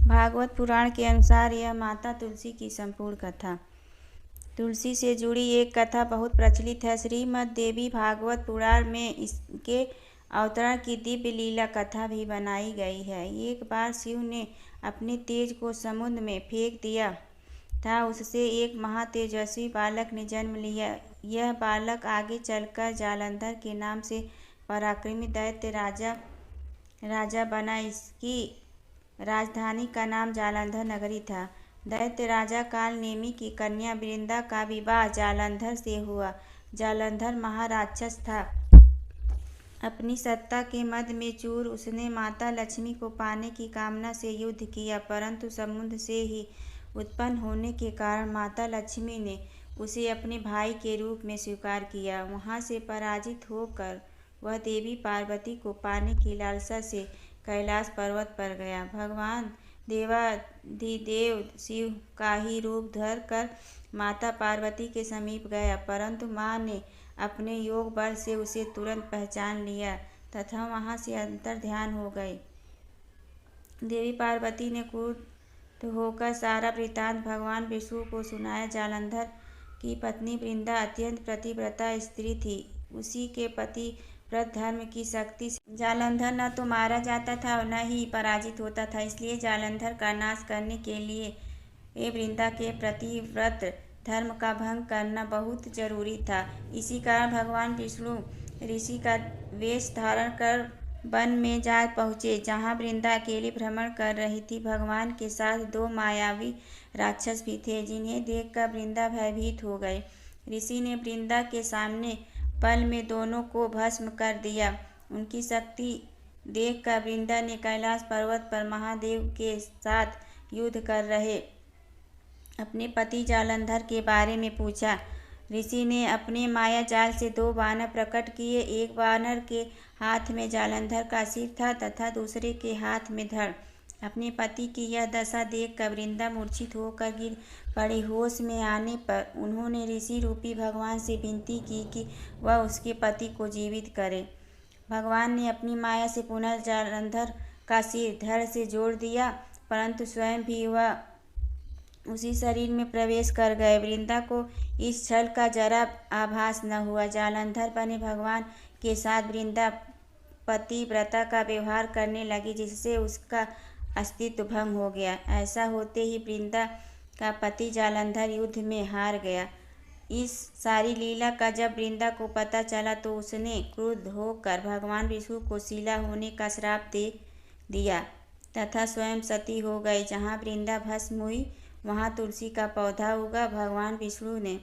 भागवत पुराण के अनुसार यह माता तुलसी की संपूर्ण कथा। तुलसी से जुड़ी एक कथा बहुत प्रचलित है। श्रीमद् देवी भागवत पुराण में इसके अवतरण की दिव्य लीला कथा भी बनाई गई है। एक बार शिव ने अपने तेज को समुद्र में फेंक दिया था। उससे एक महातेजस्वी बालक ने जन्म लिया। यह बालक आगे चलकर जालंधर के नाम से पराक्रमी दैत्य राजा बना। इसकी राजधानी का नाम जालंधर नगरी था। दैत्य राजा कालनेमी की कन्या वृंदा का विवाह जालंधर से हुआ। जालंधर महाराक्षस था। अपनी सत्ता के मद में चूर उसने माता लक्ष्मी को पाने की कामना से युद्ध किया, परंतु समुद्र से ही उत्पन्न होने के कारण माता लक्ष्मी ने उसे अपने भाई के रूप में स्वीकार किया। वहां से पराजित होकर वह देवी पार्वती को पाने की लालसा से कैलाश पर्वत पर गया। भगवान देवाधिदेव शिव का ही रूप धर कर माता पार्वती के समीप गया, परंतु माँ ने अपने योग बल से उसे तुरंत पहचान लिया तथा वहां से अंतर ध्यान हो गई। देवी पार्वती ने क्रुद्ध होकर सारा वृत्तांत भगवान विष्णु को सुनाया। जालंधर की पत्नी वृंदा अत्यंत पतिव्रता स्त्री थी। उसी के पतिव्रत धर्म की शक्ति से जालंधर न तो मारा जाता था और न ही पराजित होता था। इसलिए जालंधर का नाश करने के लिए वृंदा के पतिव्रत धर्म का भंग करना बहुत जरूरी था। इसी कारण भगवान विष्णु ऋषि का वेश धारण कर वन में जा पहुँचे, जहाँ वृंदा अकेली भ्रमण कर रही थी। भगवान के साथ दो मायावी राक्षस भी थे, जिन्हें देखकर वृंदा भयभीत हो गई। ऋषि ने वृंदा के सामने पल में दोनों को भस्म कर दिया। उनकी शक्ति देखकर वृंदा ने कैलाश पर्वत पर महादेव के साथ युद्ध कर रहे अपने पति जालंधर के बारे में पूछा। ऋषि ने अपने माया जाल से दो बानर प्रकट किए। एक बानर के हाथ में जालंधर का सिर था तथा दूसरे के हाथ में धड़। अपने पति की यह दशा देखकर वृंदा मूर्छित होकर गिर पड़ी। होश में आने पर उन्होंने ऋषि रूपी भगवान से विनती की कि वह उसके पति को जीवित करे। भगवान ने अपनी माया से पुनः जालंधर का सिर धड़ से जोड़ दिया, परंतु स्वयं भी वह उसी शरीर में प्रवेश कर गए। वृंदा को इस छल का जरा आभास न हुआ। जालंधर बने भगवान के साथ वृंदा पतिव्रता का व्यवहार करने लगी, जिससे उसका अस्तित्व भंग हो गया। ऐसा होते ही वृंदा का पति जालंधर युद्ध में हार गया। इस सारी लीला का जब वृंदा को पता चला तो उसने क्रुद्ध होकर भगवान विष्णु को शीला होने का श्राप दे दिया तथा स्वयं सती हो गई। जहाँ वृंदा भस्म हुई वहाँ तुलसी का पौधा उगा। भगवान विष्णु ने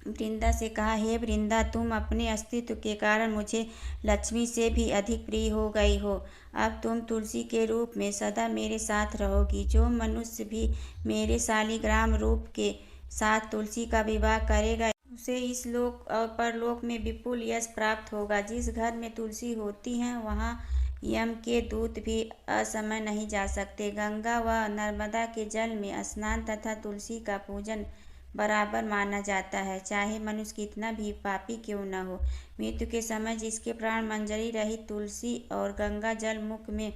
वृंदा से कहा, हे वृंदा, तुम अपने अस्तित्व के कारण मुझे लक्ष्मी से भी अधिक प्रिय हो गई हो। अब तुम तुलसी के रूप में सदा मेरे साथ रहोगी। जो मनुष्य भी मेरे शालिग्राम रूप के साथ तुलसी का विवाह करेगा, उसे इस लोक और परलोक में विपुल यश प्राप्त होगा। जिस घर में तुलसी होती है वहाँ यम के दूत भी असमय नहीं जा सकते। गंगा व नर्मदा के जल में स्नान तथा तुलसी का पूजन बराबर माना जाता है, चाहे मनुष्य कितना भी पापी क्यों न हो। मृत्यु के समय जिसके प्राण मंजरी रहित तुलसी और गंगा जल मुख में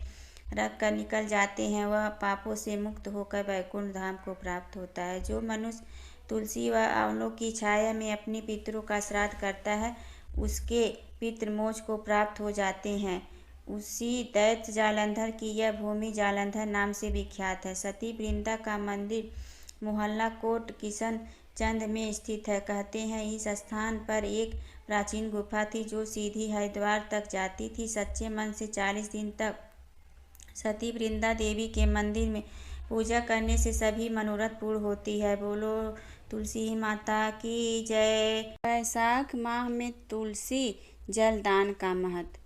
रख कर निकल जाते हैं, वह पापों से मुक्त होकर वैकुंठ धाम को प्राप्त होता है। जो मनुष्य तुलसी व आंवलों की छाया में अपने पितरों का श्राद्ध करता है, उसके पितृ मोक्ष को प्राप्त हो जाते हैं। उसी दैत्य जालंधर की यह भूमि जालंधर नाम से विख्यात है। सती वृंदा का मंदिर मोहल्ला कोट किशन चंद में स्थित है। कहते हैं इस स्थान पर एक प्राचीन गुफा थी जो सीधी हरिद्वार तक जाती थी। सच्चे मन से 40 दिन तक सती वृंदा देवी के मंदिर में पूजा करने से सभी मनोरथ पूर्ण होती है। बोलो तुलसी माता की जय। वैशाख माह में तुलसी जलदान का महत्व।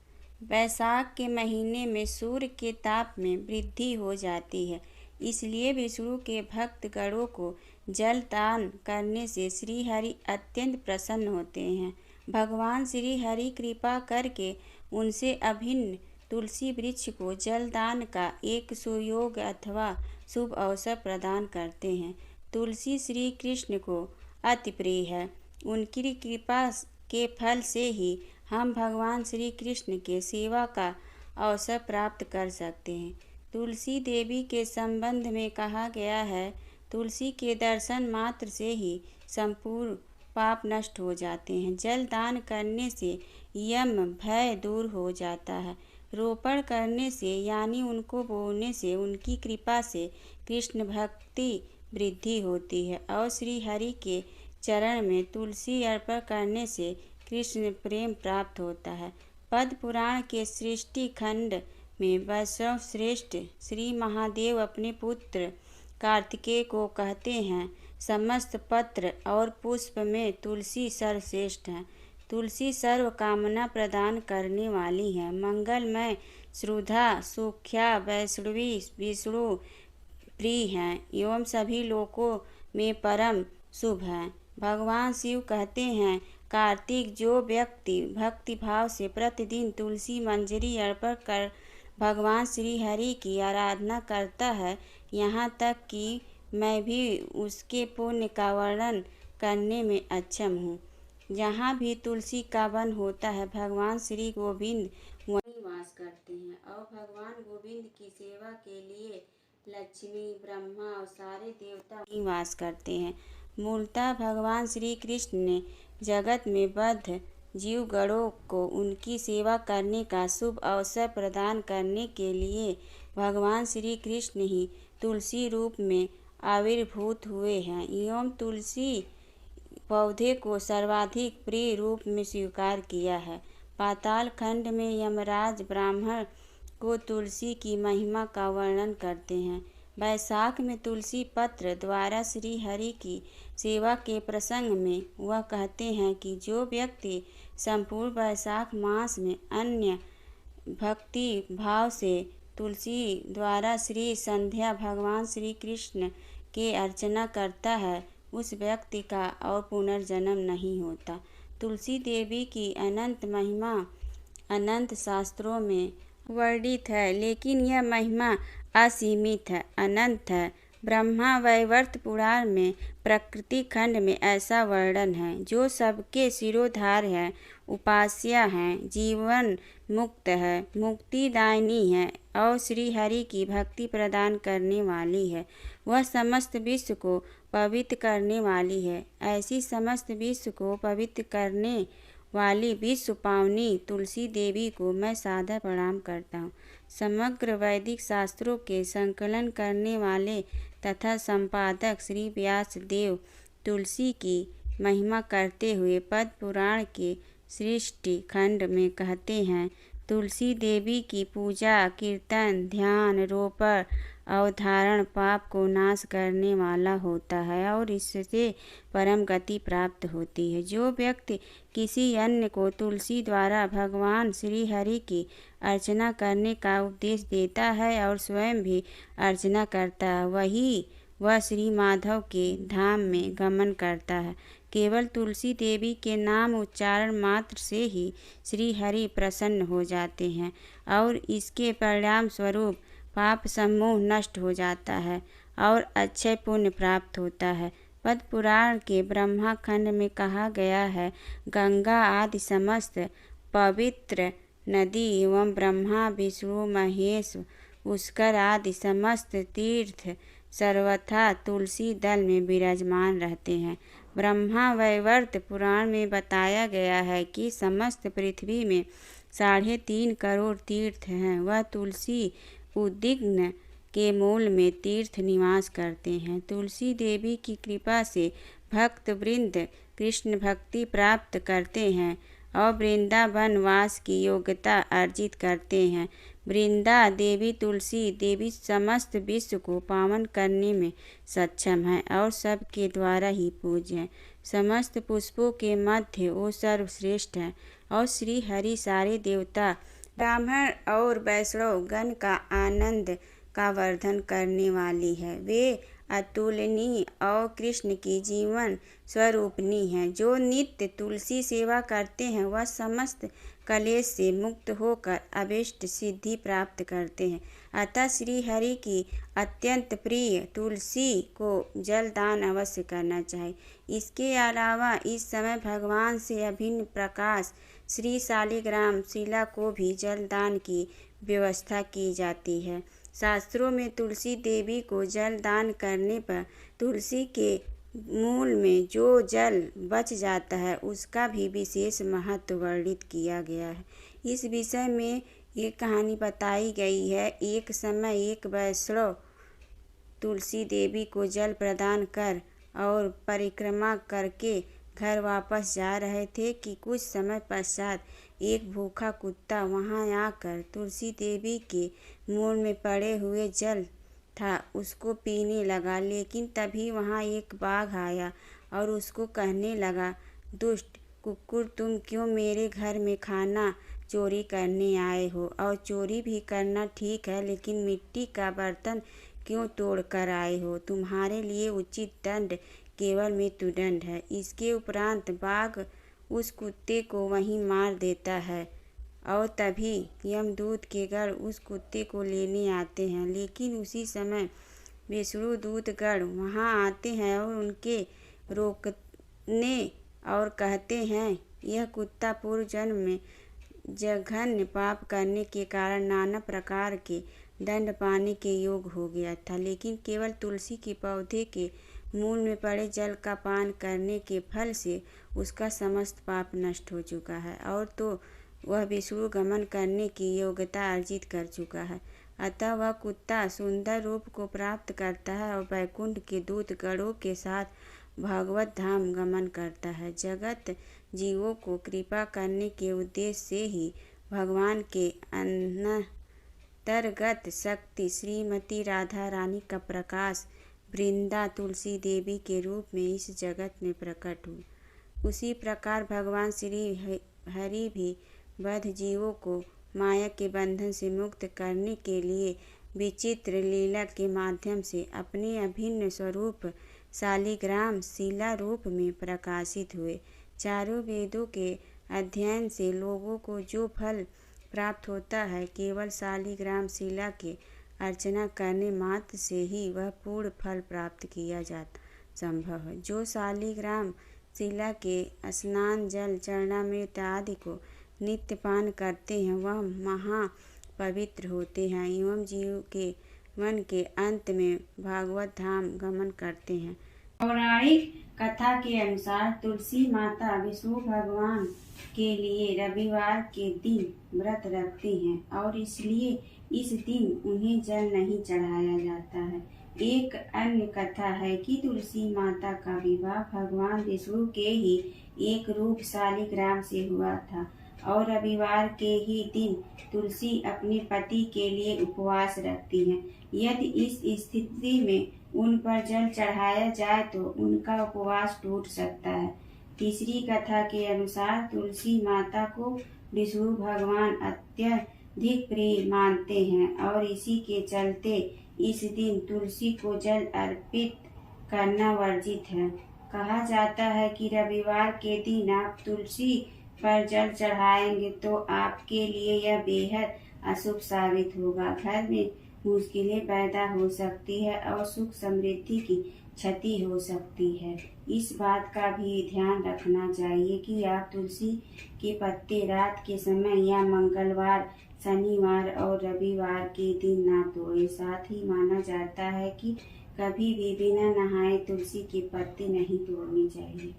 वैशाख के महीने में सूर्य के ताप में वृद्धि हो जाती है, इसलिए विष्णु के भक्त गणों को जल दान करने से श्री हरि अत्यंत प्रसन्न होते हैं। भगवान श्री हरि कृपा करके उनसे अभिन्न तुलसी वृक्ष को जल दान का एक सुयोग अथवा शुभ अवसर प्रदान करते हैं। तुलसी श्री कृष्ण को अति प्रिय है। उनकी कृपा के फल से ही हम भगवान श्री कृष्ण के सेवा का अवसर प्राप्त कर सकते हैं। तुलसी देवी के संबंध में कहा गया है, तुलसी के दर्शन मात्र से ही संपूर्ण पाप नष्ट हो जाते हैं। जल दान करने से यम भय दूर हो जाता है। रोपण करने से यानी उनको बोने से उनकी कृपा से कृष्ण भक्ति वृद्धि होती है और श्री हरि के चरण में तुलसी अर्पण करने से कृष्ण प्रेम प्राप्त होता है। पद्म पुराण के सृष्टि खंड में वैष्णव श्रेष्ठ श्री महादेव अपने पुत्र कार्तिकेय को कहते हैं, समस्त पत्र और पुष्प में तुलसी सर्वश्रेष्ठ है। तुलसी सर्व कामना प्रदान करने वाली है, मंगलमय, श्रुधा, सुख्या, वैष्णवी, विष्णु प्रिय हैं एवं सभी लोकों में परम शुभ है। भगवान शिव कहते हैं, कार्तिक जो व्यक्ति भक्ति भाव से प्रतिदिन तुलसी मंजरी अर्पण कर भगवान श्री हरि की आराधना करता है, यहाँ तक कि मैं भी उसके पुण्य का वर्णन करने में अक्षम हूँ। जहाँ भी तुलसी का वन होता है, भगवान श्री गोविंद वहीं वास करते हैं और भगवान गोविंद की सेवा के लिए लक्ष्मी, ब्रह्मा और सारे देवता वहीं वास करते हैं। मूलतः भगवान श्री कृष्ण ने जगत में बद्ध जीवगणों को उनकी सेवा करने का शुभ अवसर प्रदान करने के लिए भगवान श्री कृष्ण ही तुलसी रूप में आविर्भूत हुए हैं एवं तुलसी पौधे को सर्वाधिक प्रिय रूप में स्वीकार किया है। पाताल खंड में यमराज ब्राह्मण को तुलसी की महिमा का वर्णन करते हैं। वैशाख में तुलसी पत्र द्वारा श्री हरि की सेवा के प्रसंग में वह कहते हैं कि जो व्यक्ति संपूर्ण वैशाख मास में अन्य भक्ति भाव से तुलसी द्वारा श्री संध्या भगवान श्री कृष्ण के अर्चना करता है, उस व्यक्ति का और पुनर्जन्म नहीं होता। तुलसी देवी की अनंत महिमा अनंत शास्त्रों में वर्णित है, लेकिन यह महिमा असीमित है, अनंत है। ब्रह्मा वैवर्त पुराण में प्रकृति खंड में ऐसा वर्णन है, जो सबके सिरोधार है, उपास्या है, जीवन मुक्त है, मुक्तिदायिनी है और श्री हरि की भक्ति प्रदान करने वाली है। वह समस्त विश्व को पवित्र करने वाली है। ऐसी समस्त विश्व को पवित्र करने वाली विश्व पावनी तुलसी देवी को मैं सादर प्रणाम करता हूँ। समग्र वैदिक शास्त्रों के संकलन करने वाले तथा संपादक श्री व्यास देव तुलसी की महिमा करते हुए पद्म पुराण के सृष्टि खंड में कहते हैं, तुलसी देवी की पूजा, कीर्तन, ध्यान, रोपण और धारण पाप को नाश करने वाला होता है और इससे परम गति प्राप्त होती है। जो व्यक्ति किसी अन्य को तुलसी द्वारा भगवान श्री हरि की अर्चना करने का उपदेश देता है और स्वयं भी अर्चना करता है, वह श्री माधव के धाम में गमन करता है। केवल तुलसी देवी के नाम उच्चारण मात्र से ही श्री हरि प्रसन्न हो जाते हैं और इसके परिणाम स्वरूप पाप समूह नष्ट हो जाता है और अक्षय पुण्य प्राप्त होता है। पद्म पुराण के ब्रह्मा खंड में कहा गया है, गंगा आदि समस्त पवित्र नदी एवं ब्रह्मा, विष्णु, महेश, पुष्कर आदि समस्त तीर्थ सर्वथा तुलसी दल में विराजमान रहते हैं। ब्रह्मा वैवर्त पुराण में बताया गया है कि समस्त पृथ्वी में 3.5 करोड़ तीर्थ हैं। वह तुलसी उद्विग्न के मूल में तीर्थ निवास करते हैं। तुलसी देवी की कृपा से भक्त वृंद कृष्ण भक्ति प्राप्त करते हैं और वृंदावन वास की योग्यता अर्जित करते हैं। वृंदा देवी तुलसी देवी समस्त विश्व को पावन करने में सक्षम है और सबके द्वारा ही पूज्य है। समस्त पुष्पों के मध्य वो सर्वश्रेष्ठ है और श्री हरि सारे देवता, ब्राह्मण और वैष्णव गण का आनंद का वर्धन करने वाली है। वे अतुलनीय और कृष्ण की जीवन स्वरूपनी हैं। जो नित्य तुलसी सेवा करते हैं वह समस्त कलेश से मुक्त होकर अभीष्ट सिद्धि प्राप्त करते हैं। अतः श्री हरि की अत्यंत प्रिय तुलसी को जल दान अवश्य करना चाहिए। इसके अलावा इस समय भगवान से अभिन्न प्रकाश श्री शालिग्राम शिला को भी जल दान की व्यवस्था की जाती है। शास्त्रों में तुलसी देवी को जल दान करने पर तुलसी के मूल में जो जल बच जाता है उसका भी विशेष महत्व वर्णित किया गया है। इस विषय में एक कहानी बताई गई है। एक समय एक वैष्णव तुलसी देवी को जल प्रदान कर और परिक्रमा करके घर वापस जा रहे थे कि कुछ समय पश्चात एक भूखा कुत्ता वहां आकर तुलसी देवी के मूल में पड़े हुए जल था उसको पीने लगा। लेकिन तभी वहां एक बाघ आया और उसको कहने लगा, दुष्ट कुकुर, तुम क्यों मेरे घर में खाना चोरी करने आए हो? और चोरी भी करना ठीक है, लेकिन मिट्टी का बर्तन क्यों तोड़ कर आए हो? तुम्हारे लिए उचित दंड केवल मृत्युदंड है। इसके उपरांत बाघ उस कुत्ते को वहीं मार देता है और तभी यमदूत के गण उस कुत्ते को लेने आते हैं। लेकिन उसी समय विष्णुदूत गण वहां आते हैं और उनके रोकने और कहते हैं, यह कुत्ता पूर्व जन्म में जघन्य पाप करने के कारण नाना प्रकार के दंड पाने के योग हो गया था, लेकिन केवल तुलसी के पौधे के मूल में पड़े जल का पान करने के फल से उसका समस्त पाप नष्ट हो चुका है और तो वह विष्णु गमन करने की योग्यता अर्जित कर चुका है। अतः वह कुत्ता सुंदर रूप को प्राप्त करता है और वैकुंठ के दूत गणों के साथ भगवत धाम गमन करता है। जगत जीवों को कृपा करने के उद्देश्य से ही भगवान के अंतर्गत शक्ति श्रीमती राधा रानी का प्रकाश वृंदा तुलसी देवी के रूप में इस जगत में प्रकट हुई। उसी प्रकार भगवान श्री हरि भी बद्ध जीवों को माया के बंधन से मुक्त करने के लिए विचित्र लीला के माध्यम से अपने अभिन्न स्वरूप शालिग्राम शिला रूप में प्रकाशित हुए। चारों वेदों के अध्ययन से लोगों को जो फल प्राप्त होता है, केवल शालिग्राम शिला के अर्चना करने मात्र से ही वह पूर्ण फल प्राप्त किया जाता संभव है। जो शालिग्राम शिला के स्नान जल चरणामृत आदि को नित्य पान करते हैं वह महा पवित्र होते हैं एवं जीव के मन के अंत में भागवत धाम गमन करते हैं। पौराणिक कथा के अनुसार तुलसी माता विष्णु भगवान के लिए रविवार के दिन व्रत रखती हैं और इसलिए इस दिन उन्हें जल नहीं चढ़ाया जाता है। एक अन्य कथा है कि तुलसी माता का विवाह भगवान विष्णु के ही एक रूप शालिग्राम से हुआ था और रविवार के ही दिन तुलसी अपने पति के लिए उपवास रखती हैं। यदि इस स्थिति में उन पर जल चढ़ाया जाए तो उनका उपवास टूट सकता है। तीसरी कथा के अनुसार तुलसी माता को विष्णु भगवान अत्यधिक प्रिय मानते हैं और इसी के चलते इस दिन तुलसी को जल अर्पित करना वर्जित है। कहा जाता है कि रविवार के दिन आप तुलसी पर जल चढ़ाएंगे तो आपके लिए यह बेहद अशुभ साबित होगा। घर में मुश्किलें पैदा हो सकती है और सुख समृद्धि की क्षति हो सकती है। इस बात का भी ध्यान रखना चाहिए कि आप तुलसी के पत्ते रात के समय या मंगलवार, शनिवार और रविवार के दिन ना तोड़ें। साथ ही माना जाता है कि कभी भी बिना नहाए तुलसी के पत्ते नहीं तोड़ने चाहिए।